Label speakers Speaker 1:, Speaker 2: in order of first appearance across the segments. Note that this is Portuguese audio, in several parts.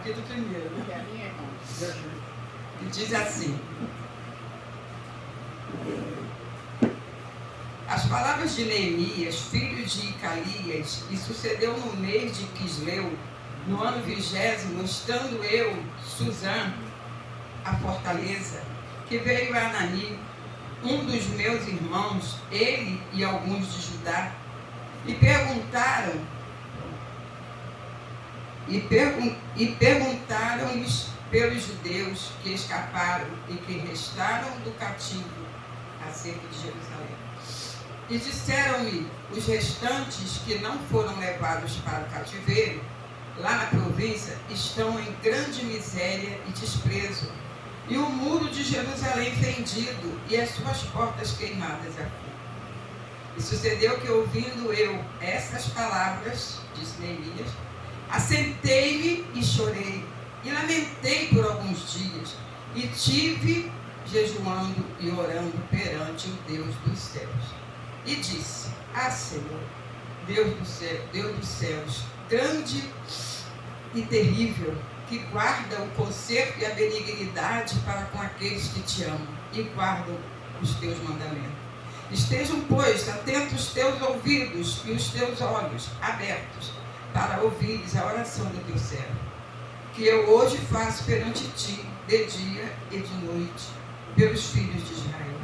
Speaker 1: capítulo 1, né?
Speaker 2: Que é a minha irmã.
Speaker 1: E diz assim: as palavras de Neemias, filho de Icalias, e sucedeu no mês de Quisleu, no ano 20º, estando eu, Suzã, a fortaleza, que veio a Anani, um dos meus irmãos, ele e alguns de Judá, e perguntaram-lhes pelos judeus que escaparam e que restaram do cativo acerca de Jerusalém. E disseram-me, os restantes que não foram levados para o cativeiro, lá na província, estão em grande miséria e desprezo, e o muro de Jerusalém fendido, e as suas portas queimadas a fogo. E sucedeu que, ouvindo eu essas palavras, disse Neemias, assentei-me e chorei, e lamentei por alguns dias, e tive jejuando e orando perante o Deus dos céus. E disse, Senhor, Deus dos céus, grande e terrível, que guarda o conserto e a benignidade para com aqueles que te amam e guardam os teus mandamentos. Estejam, pois, atentos os teus ouvidos e os teus olhos abertos para ouvires a oração do teu servo, que eu hoje faço perante ti, de dia e de noite, pelos filhos de Israel,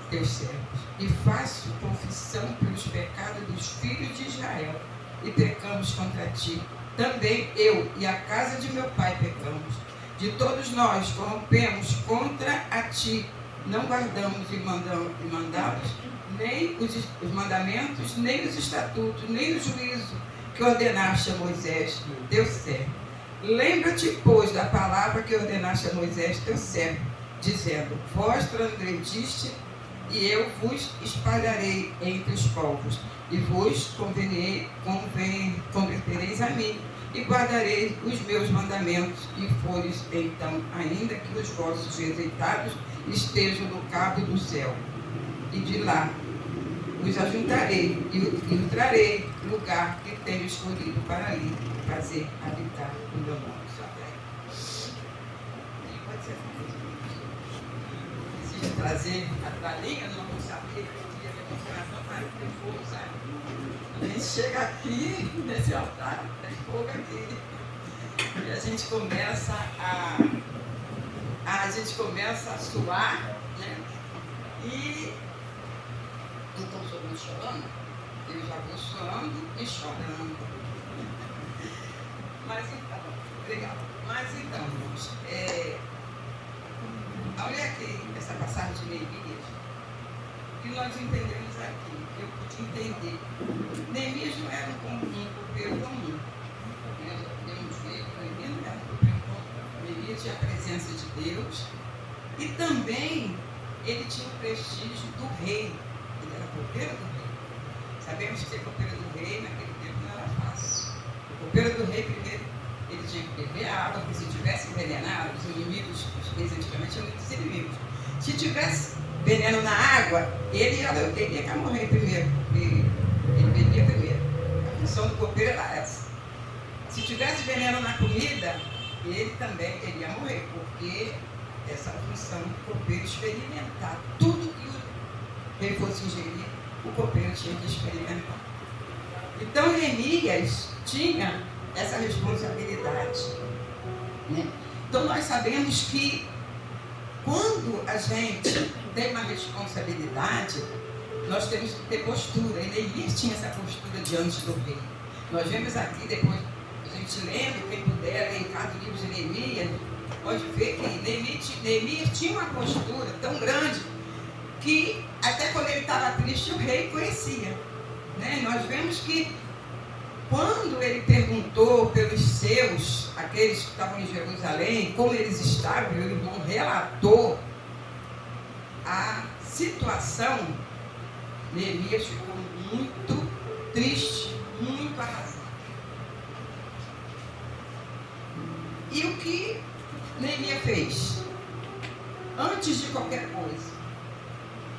Speaker 1: teus servos, e faço confissão pelos pecados dos filhos de Israel, e pecamos contra ti. Também eu e a casa de meu pai pecamos. De todos nós corrompemos contra a ti, não guardamos e mandamos nem os mandamentos, nem os estatutos, nem o juízo que ordenaste a Moisés, teu servo. Lembra-te, pois, da palavra que ordenaste a Moisés, teu servo, dizendo, vós transgrediste, e eu vos espalharei entre os povos, e vos convertereis a mim, e guardareis os meus mandamentos, e fores então, ainda que os vossos rejeitados estejam no cabo do céu, e de lá os ajuntarei, e o trarei lugar que tenho escolhido para ali fazer habitar o meu nome. Pode ser preciso trazer a linha, não vou saber que eu queria demonstração para ter fogo, sabe? A gente chega aqui nesse altar, tem fogo aqui. E a gente começa a suar, né? E então sou muito chorando, eu já vou suando e chorando. Mas então, obrigada. Mas então, irmãos, olha aqui essa passagem de Neemias, que nós entendemos aqui, que eu pude entender. Neemias não era um copeiro comum. Nós já podemos ver que Neemias não era um copeiro comum. Neemias tinha a presença de Deus e também ele tinha o prestígio do rei. Ele era copeiro do rei. Sabemos que ser copeiro do rei naquele tempo não era fácil. O copeiro do rei, primeiro, ele tinha que beber água, porque se tivesse envenenado, os inimigos, os reis antigamente tinham muitos inimigos. Se tivesse veneno na água, ele ia morrer primeiro. Ele bebia primeiro. A função do copeiro era essa. Se tivesse veneno na comida, ele também iria morrer, porque essa é a função do copeiro, experimentar. Tudo que o rei fosse ingerir, o copeiro tinha que experimentar. Então, Neemias tinha essa responsabilidade, né? Então, nós sabemos que quando a gente tem uma responsabilidade, nós temos que ter postura. E Neemias tinha essa postura diante do rei. Nós vemos aqui, depois, a gente lendo, quem puder, ler em cada livro de Neemias, pode ver que Neemias tinha uma postura tão grande que até quando ele estava triste, o rei conhecia, né? Nós vemos que quando ele perguntou pelos seus, aqueles que estavam em Jerusalém, como eles estavam, o irmão relatou a situação, Neemias ficou muito triste, muito arrasado. E o que Neemias fez? Antes de qualquer coisa,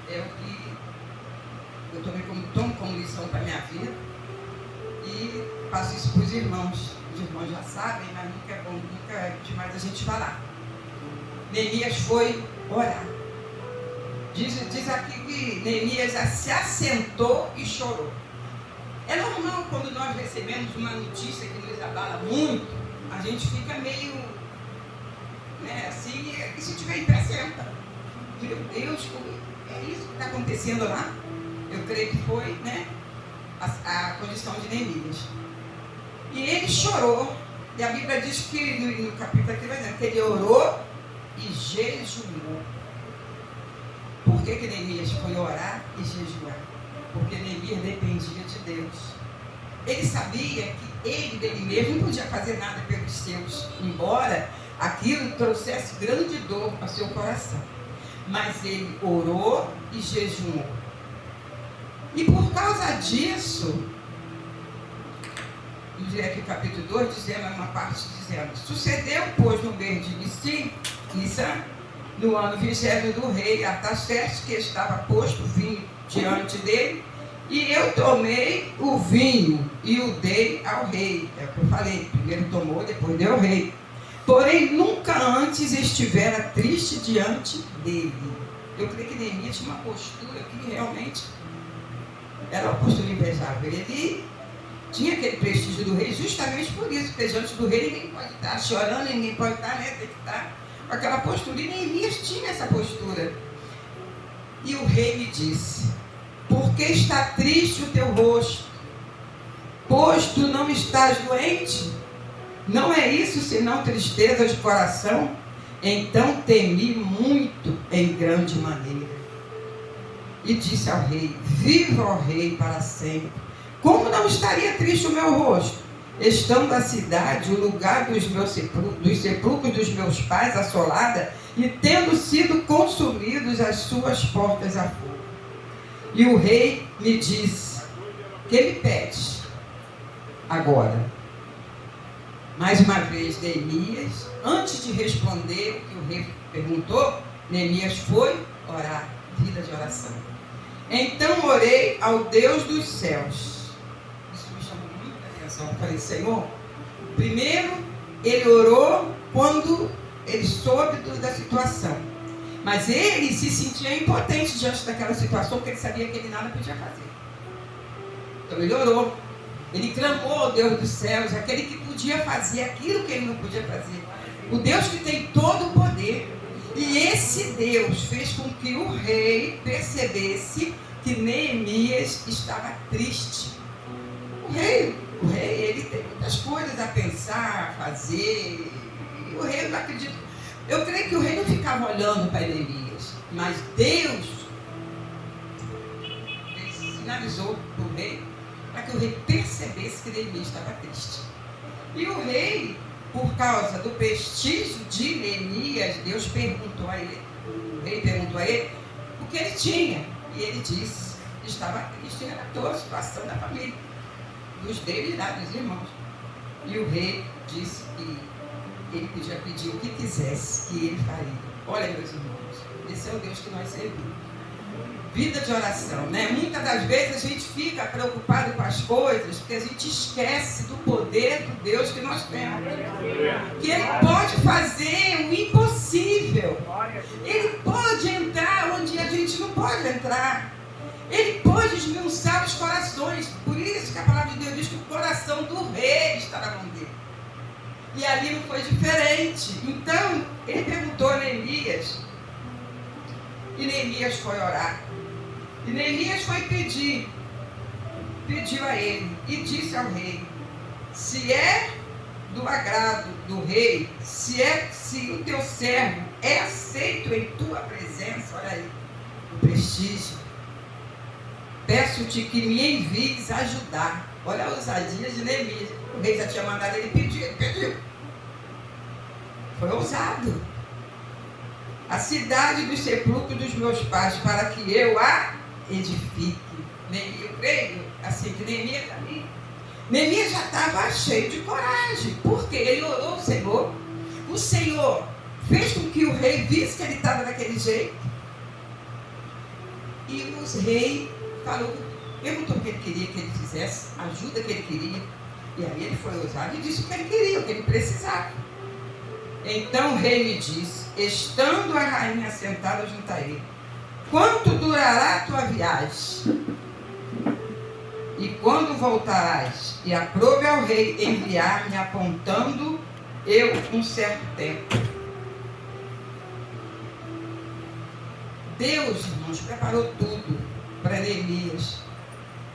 Speaker 1: é o que eu tomo como lição para a minha vida e passo isso para os irmãos. Os irmãos já sabem, mas nunca da gente falar. Neemias foi orar. Diz aqui que Neemias se assentou e chorou. É normal quando nós recebemos uma notícia que nos abala muito, a gente fica meio, né, assim, e se tiver em pé, senta. Meu Deus, é isso que está acontecendo lá? Eu creio que foi, né, a condição de Neemias. E ele chorou. E a Bíblia diz que no capítulo aqui vai dizer que ele orou e jejuou. Por que Neemias foi orar e jejuar? Porque Neemias dependia de Deus. Ele sabia que ele, dele mesmo, não podia fazer nada pelos seus, embora aquilo trouxesse grande dor ao seu coração. Mas ele orou e jejuou. E por causa disso, aqui no capítulo 2, dizendo uma parte dizendo: sucedeu, pois, no mês de Nissan, no ano 20º do rei Artaxerxes, que estava posto vinho diante dele, e eu tomei o vinho e o dei ao rei. É o que eu falei, primeiro tomou, depois deu ao rei. Porém, nunca antes estivera triste diante dele. Eu creio que Neemias tinha uma postura que realmente era uma postura invejável. Ele tinha aquele prestígio do rei justamente por isso, porque diante do rei ninguém pode estar chorando, ninguém pode estar, né? Tem que estar com aquela postura. E Neemias tinha essa postura. E o rei me disse: por que está triste o teu rosto? Pois tu não estás doente? Não é isso senão tristeza de coração? Então temi muito em grande maneira. E disse ao rei: viva, ó rei, para sempre. Como não estaria triste o meu rosto, estando a cidade, o lugar dos sepulcros dos meus pais assolada, e tendo sido consumidos as suas portas a fogo? E o rei me disse: que me pedes agora? Mais uma vez, Neemias, antes de responder o que o rei perguntou, Neemias foi orar, vida de oração. Então orei ao Deus dos céus. Isso me chamou muita atenção. Eu falei: Senhor, primeiro ele orou quando ele soube da situação. Mas ele se sentia impotente diante daquela situação, porque ele sabia que ele nada podia fazer. Então ele orou. Ele clamou ao Deus dos céus, aquele que podia fazer aquilo que ele não podia fazer. O Deus que tem todo o poder. E esse Deus fez com que o rei percebesse que Neemias estava triste. O rei, ele tem muitas coisas a pensar, a fazer. E o rei, não acredito. Eu creio que o rei não ficava olhando para Neemias, mas Deus sinalizou para o rei, para que o rei percebesse que Neemias estava triste. E o rei, por causa do prestígio de Neemias, Deus perguntou a ele, o rei perguntou a ele o que ele tinha. E ele disse que estava triste, relatou a situação da família, dos dele e lá, dos irmãos. E o rei disse que ele podia pedir o que quisesse, que ele faria. Olha, meus irmãos, esse é o Deus que nós servimos. Vida de oração, né? Muitas das vezes a gente fica preocupado com as coisas, porque a gente esquece do poder do Deus que nós temos. Que Ele pode fazer o impossível. Ele pode entrar onde a gente não pode entrar. Ele pode esmiuçar os corações. Por isso que a palavra de Deus diz que o coração do rei está na mão dele. E ali não foi diferente. Então, ele perguntou a Neemias. E Neemias foi orar. E Neemias foi pediu a ele e disse ao rei: se é do agrado do rei, se o teu servo é aceito em tua presença, olha aí, o prestígio, peço-te que me envies ajudar. Olha a ousadia de Neemias. O rei já tinha mandado ele pedir, ele pediu. Foi ousado. A cidade dos sepulcros dos meus pais, para que eu a edifique. Eu creio assim que Neemias ali. Neemias já estava cheio de coragem, porque ele orou ao Senhor. O Senhor fez com que o rei visse que ele estava daquele jeito. E o rei perguntou o que ele queria que ele fizesse, a ajuda que ele queria. E aí ele foi ousado e disse o que ele queria, o que ele precisava. Então o rei me disse, estando a rainha sentada junto a ele, quanto durará a tua viagem? E quando voltarás? E aprove ao rei enviar-me apontando eu um certo tempo. Deus, irmãos, preparou tudo para Neemias.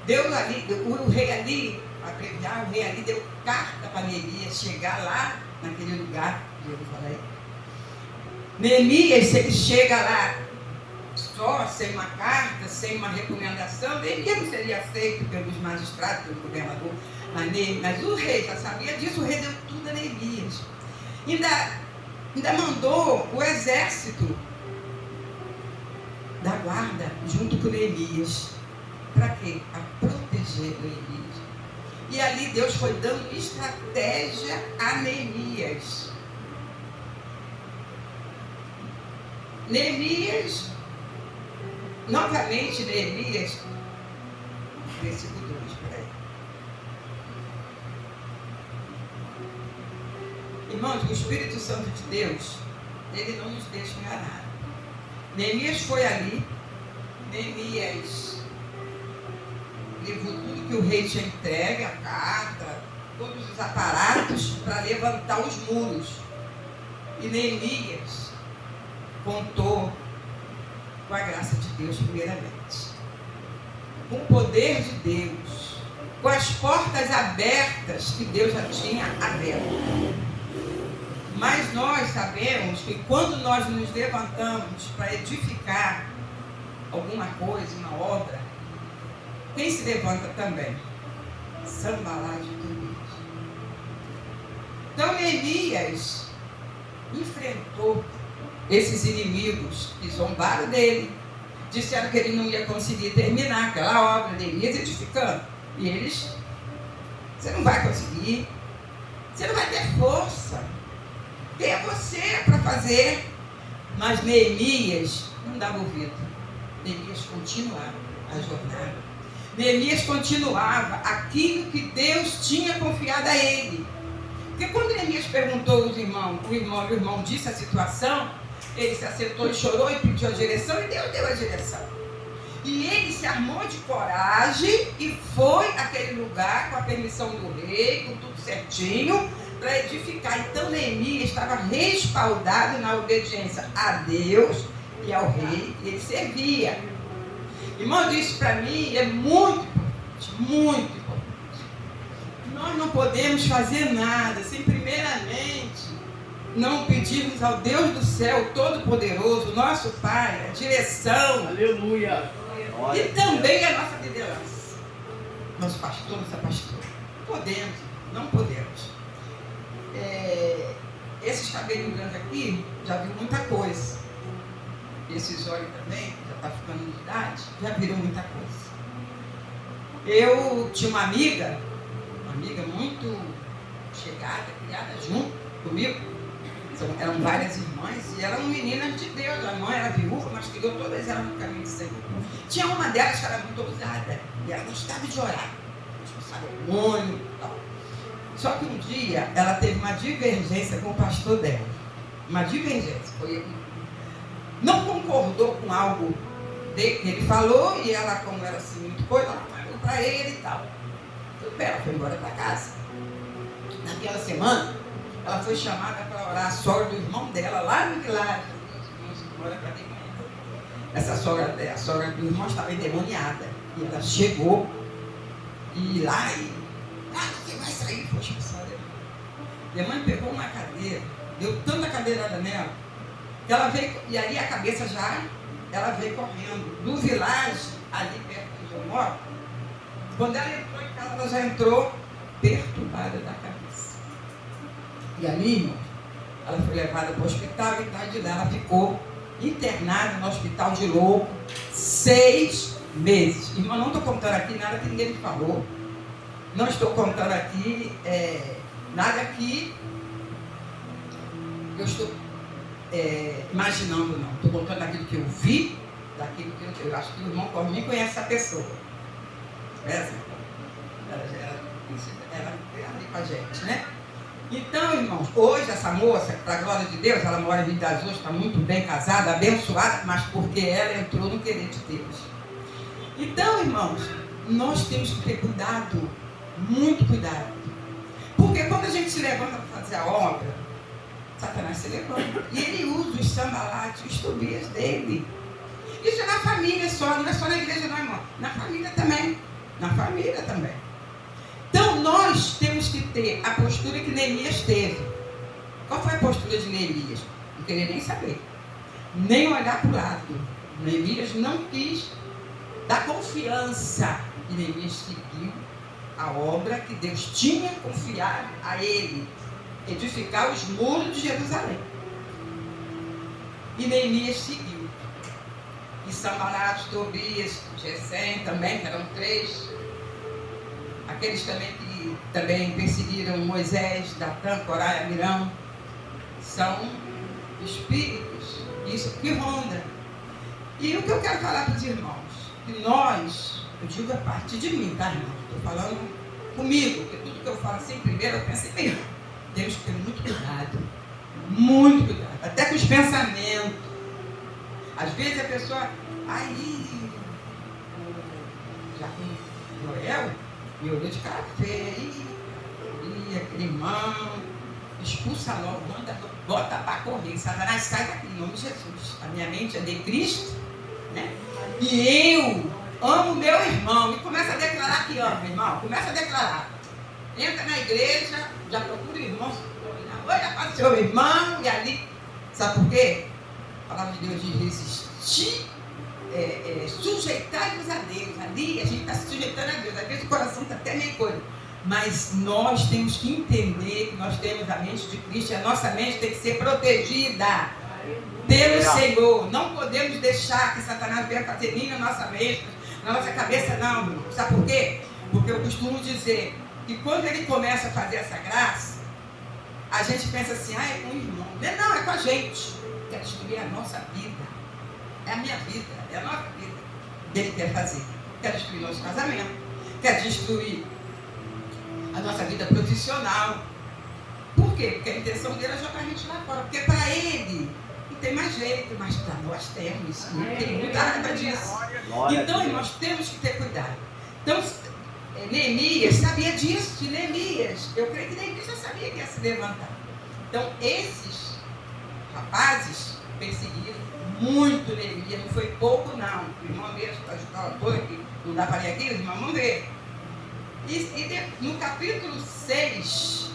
Speaker 1: Deus ali, o rei ali, abreviar, o rei ali deu carta para Neemias chegar lá naquele lugar de Jerusalém. Neemias, se ele chega lá só, sem uma carta, sem uma recomendação, Neemias não seria aceito pelos magistrados, pelo governador. Mas o rei já sabia disso, o rei deu tudo a Neemias. Ainda mandou o exército da guarda junto com Neemias. Para quê? Para proteger Neemias. E ali Deus foi dando estratégia a Neemias. Neemias, novamente Neemias, versículo 2, peraí. Irmãos, o Espírito Santo de Deus, ele não nos deixa enganar. Neemias foi ali, Neemias levou tudo que o rei tinha entregue, a carta, todos os aparatos para levantar os muros. E Neemias contou com a graça de Deus primeiramente, com o poder de Deus, com as portas abertas que Deus já tinha aberto. Mas nós sabemos que quando nós nos levantamos para edificar alguma coisa, uma obra, quem se levanta também? Sanbalate e Tobias. Então Neemias enfrentou esses inimigos que zombaram dele, disseram que ele não ia conseguir terminar aquela obra, Neemias edificando. E eles, você não vai conseguir, você não vai ter força, quem é você para fazer? Mas Neemias não dava ouvido. Neemias continuava a jornada. Neemias continuava aquilo que Deus tinha confiado a ele. Porque quando Neemias perguntou aos irmãos, o irmão disse a situação, ele se acertou e chorou e pediu a direção, e Deus deu a direção. E ele se armou de coragem e foi àquele lugar com a permissão do rei, com tudo certinho, para edificar. Então Neemias estava respaldado na obediência a Deus e ao rei, e ele servia. Irmão, isso para mim é muito importante, muito importante. Nós não podemos fazer nada sem primeiramente não pedirmos ao Deus do céu Todo-Poderoso, nosso Pai, a direção.
Speaker 2: Aleluia.
Speaker 1: E também a nossa liderança. Nosso pastor, nossa pastora. Podemos, não podemos. Esses cabelinhos brancos aqui já viu muita coisa. Esses olhos também, já está ficando de idade, já viram muita coisa. Eu tinha uma amiga muito chegada, criada junto comigo. Eram várias irmãs e eram meninas de Deus. A mãe era viúva, mas criou todas elas no caminho do Senhor. Tinha uma delas que era muito ousada e ela gostava de orar, expulsar demônio e tal. Só que um dia ela teve uma divergência com o pastor dela. Uma divergência. Não concordou com algo que ele falou e ela, como era assim muito coisa, ela falou para ele e tal. Ela foi embora para casa. Naquela semana, ela foi chamada para orar a sogra do irmão dela, lá no Vilares. Essa sogra, a sogra do irmão estava endemoniada. E ela chegou e lá você vai sair, foi expulsada. Minha mãe pegou uma cadeira, deu tanta cadeirada nela, que ela veio, e aí a cabeça ela veio correndo. Do Vilares, ali perto de onde eu moro, quando ela entrou em casa, ela já entrou perturbada da cabeça. E ali, irmão, ela foi levada para o hospital e tarde lá ela ficou internada no hospital de Louco 6 meses. Irmão, não estou contando aqui nada que ninguém me falou. Não estou contando aqui nada que eu estou imaginando, não. Estou contando aquilo que eu vi, daquilo que eu acho que o irmão por mim conhece essa pessoa. Ela ali com a gente, né? Então, irmãos, hoje essa moça, para a glória de Deus, ela mora em Rio das Ostras, está muito bem casada, abençoada, mas porque ela entrou no querer de Deus. Então, irmãos, nós temos que ter cuidado, muito cuidado. Porque quando a gente se levanta para fazer a obra, Satanás se levanta. E ele usa os sambalates, os Tobias dele. Isso é na família só, não é só na igreja não, irmão. Na família também. Na família também. Então, nós temos que ter a postura que Neemias teve. Qual foi a postura de Neemias? Não queria nem saber. Nem olhar para o lado. Neemias não quis dar confiança. E Neemias seguiu a obra que Deus tinha confiado a ele. Edificar os muros de Jerusalém. E Neemias seguiu. E Sanbalat, Tobias, Gesem também, que eram 3. Aqueles também que também perseguiram Moisés, Datã, Corá e Amirão, são espíritos, isso que ronda. E o que eu quero falar para os irmãos, que nós, eu digo a partir de mim, tá, irmão? Estou falando comigo, porque tudo que eu falo assim, primeiro eu penso em mim. Temos que ter muito cuidado, até com os pensamentos. Às vezes a pessoa, já com Joel, me olhou de cara feia, e aquele irmão, expulsa logo, manda, bota para correr, Satanás sai daqui, em nome de Jesus. A minha mente é de Cristo, né? E eu amo meu irmão, e começa a declarar que ama, irmão, começa a declarar. Entra na igreja, já procura o irmão, olha para o seu irmão, e ali, sabe por quê? A palavra de Deus diz resistir, sujeitar-nos a Deus. Ali a gente está se sujeitando a Deus, às vezes o coração está até meio coisa, mas nós temos que entender que nós temos a mente de Cristo, e a nossa mente tem que ser protegida pelo Senhor. Não podemos deixar que Satanás venha fazer ninho na nossa mente, na nossa cabeça, não. Sabe por quê? Porque eu costumo dizer que quando ele começa a fazer essa graça, a gente pensa assim, é com o irmão. Não, é com a gente. Quer destruir a nossa vida. É a minha vida, é a nossa vida. Ele quer fazer. Quer destruir nosso casamento. Quer destruir a nossa vida profissional. Por quê? Porque a intenção dele é jogar a gente lá fora. Porque para ele não tem mais jeito, mas para nós temos. Tem muita raiva disso. Então, nós temos que ter cuidado. Então, Neemias sabia disso. Neemias, eu creio que Neemias já sabia que ia se levantar. Então, esses rapazes perseguiram muito Neemias. Não foi pouco, não. O irmão mesmo, a escola toda aqui, não dá para ir aqui, os irmãos vão ver. E no capítulo 6,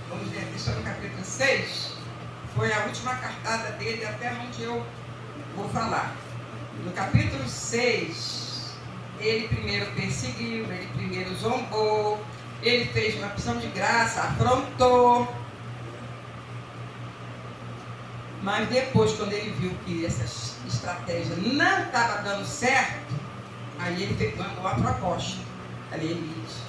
Speaker 1: vamos ver aqui só no capítulo 6, foi a última cartada dele, até onde eu vou falar. No capítulo 6, ele primeiro perseguiu, ele primeiro zombou, ele fez uma opção de graça, afrontou. Mas depois, quando ele viu que essa estratégia não estava dando certo, aí ele mandou uma proposta a Neemias.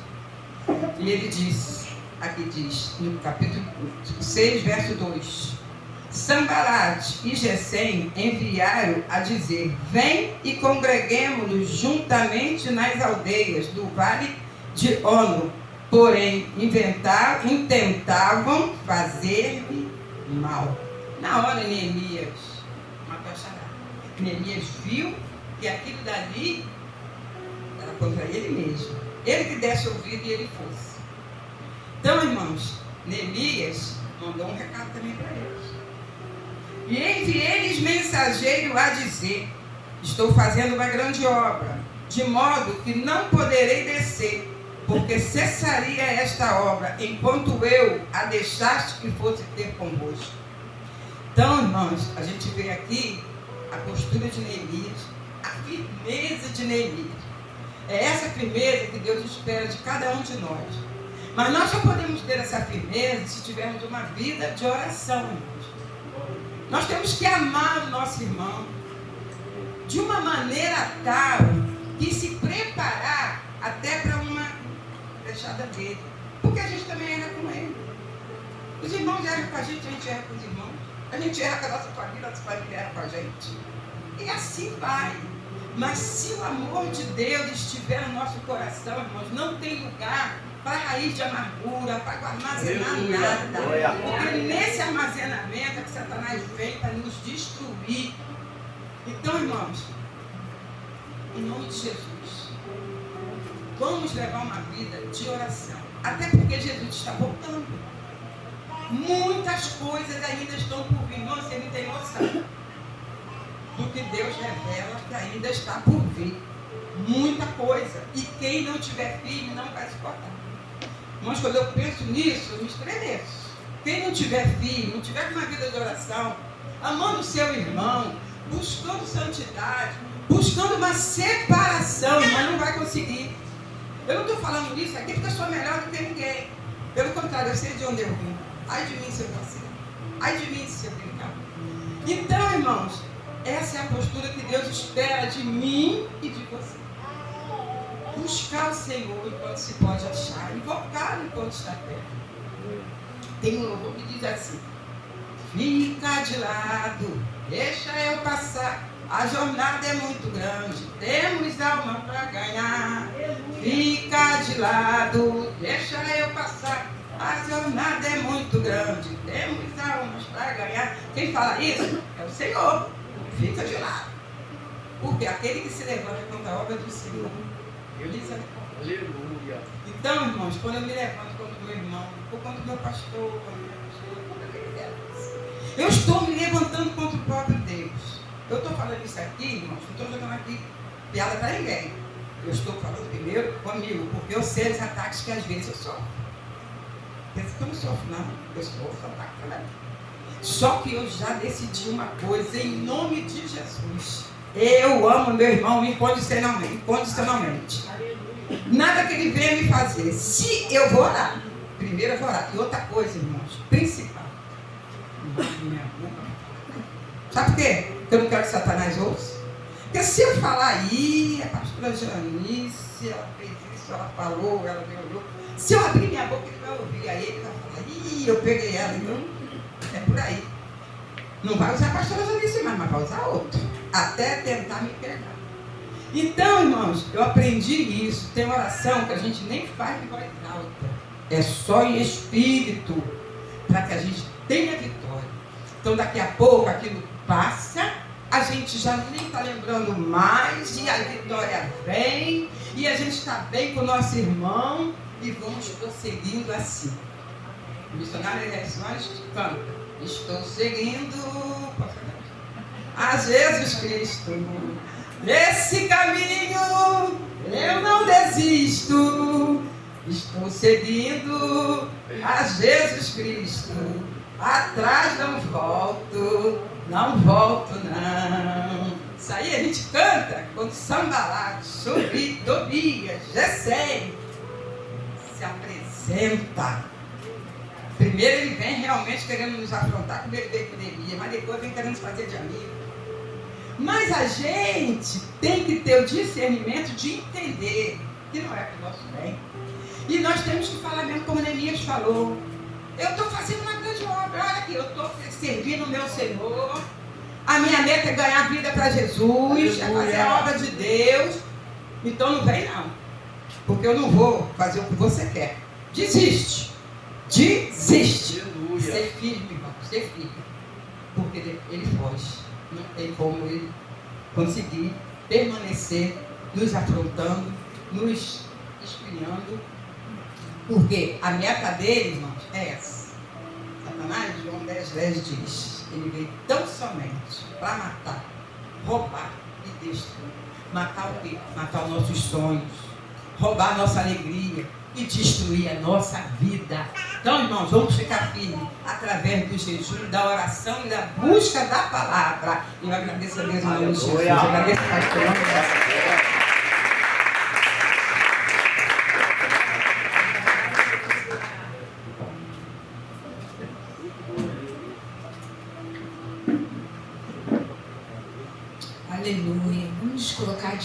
Speaker 1: E ele disse, aqui diz, no capítulo 6, verso 2, Sanbalat e Gesem enviaram a dizer, vem e congreguemo-nos juntamente nas aldeias do vale de Ono, porém intentavam fazer-me mal. Na hora Neemias matou a charada. Neemias viu que aquilo dali era contra ele mesmo. Ele que desse ouvido e ele fosse. Então, irmãos, Neemias mandou um recado também para eles. E enviei-lhes mensageiro a dizer, estou fazendo uma grande obra, de modo que não poderei descer, porque cessaria esta obra, enquanto eu a deixaste que fosse ter convosco. Então, irmãos, a gente vê aqui a postura de Neemias, a firmeza de Neemias. É essa firmeza que Deus espera de cada um de nós. Mas nós só podemos ter essa firmeza se tivermos uma vida de oração, irmãos. Nós temos que amar o nosso irmão de uma maneira tal que se preparar até para uma fechada dele. Porque a gente também erra com ele. Os irmãos erram com a gente erra com os irmãos. A gente erra com a nossa família erra com a gente. E assim vai. Mas se o amor de Deus estiver no nosso coração, irmãos, não tem lugar para raiz de amargura, para armazenar nada. Porque nesse armazenamento é que Satanás vem para nos destruir. Então, irmãos, em nome de Jesus, vamos levar uma vida de oração. Até porque Jesus está voltando. Muitas coisas ainda estão por vir. Não, você não tem noção do que Deus revela que ainda está por vir. Muita coisa. E quem não tiver filho não vai suportar. Mas quando eu penso nisso, eu me estremeço. Quem não tiver filho, não tiver uma vida de oração, amando o seu irmão, buscando santidade, buscando uma separação, mas não vai conseguir. Eu não estou falando isso aqui porque eu sou melhor do que ninguém. Pelo contrário, eu sei de onde eu vim. Ai de mim se eu vacilo. Ai de mim se eu brincar. Então, irmãos, essa é a postura que Deus espera de mim e de você. Buscar o Senhor enquanto se pode achar, invocar enquanto está perto. Tem um louvor que diz assim: fica de lado, deixa eu passar, a jornada é muito grande, temos alma para ganhar. Fica de lado, deixa eu passar, a jornada é muito grande, temos almas para ganhar. Quem fala isso é o Senhor. Fica de lado, porque aquele que se levanta contra a obra do Senhor, eu lhe salvo. Aleluia. Então, irmãos, quando eu me levanto contra o meu irmão, ou contra o meu pastor, contra quem quer, eu estou me levantando contra o próprio Deus. Eu estou falando isso aqui, irmãos, não estou jogando aqui piada para ninguém. Eu estou falando primeiro comigo, porque eu sei os ataques que às vezes eu sofro. Pensa que eu não sofro, não. Eu sofro ataque também. Só que eu já decidi uma coisa, em nome de Jesus. Eu amo meu irmão incondicionalmente. Nada que ele venha me fazer. Se eu vou orar, primeiro eu vou orar. E outra coisa, irmãos, principal. Sabe por quê? Porque eu não quero que Satanás ouça. Porque se eu falar aí, a pastora Janice, ela fez isso, ela falou, ela me olhou. Se eu abrir minha boca, ele vai ouvir. Aí ele vai falar, ih, eu peguei ela. Então, é por aí. Não vai usar a pastora Janice mais, mas vai usar outro. Até tentar me pegar. Então, irmãos, eu aprendi isso. Tem oração que a gente nem faz de voz alta. É só em espírito. Para que a gente tenha vitória. Então, daqui a pouco, aquilo passa. A gente já nem está lembrando mais. E a vitória vem. E a gente está bem com o nosso irmão. E vamos prosseguindo assim. O missionário Eleições canta: estou seguindo a Jesus Cristo. Nesse caminho eu não desisto. Estou seguindo a Jesus Cristo. Atrás não volto, não volto não. Isso aí a gente canta quando Sambalat, Subi, Tobias, Gesem se apresenta. Primeiro ele vem realmente querendo nos afrontar com ele veio com Neemias, mas depois vem querendo nos fazer de amigo. Mas a gente tem que ter o discernimento de entender que não é para o nosso bem. E nós temos que falar mesmo como Neemias falou. Eu estou fazendo uma grande obra, olha aqui, eu estou servindo o meu Senhor. A minha meta é ganhar vida para Jesus, é fazer a obra de Deus. Então não vem não, porque eu não vou fazer o que você quer. Desiste. Desiste. Aleluia. Ser firme, irmão, ser firme. Porque ele foge. Não tem como ele conseguir permanecer nos afrontando, nos espinhando. Porque a meta dele, irmãos, é essa. Satanás, João 10:10 diz: ele veio tão somente para matar, roubar e destruir. Matar o quê? Matar os nossos sonhos, roubar a nossa alegria e destruir a nossa vida. Então, irmãos, vamos ficar firmes através do jejum, da oração e da busca da palavra. E eu agradeço a Deus em nome de Jesus. Eu agradeço a pastor.
Speaker 2: Aleluia. Vamos colocar de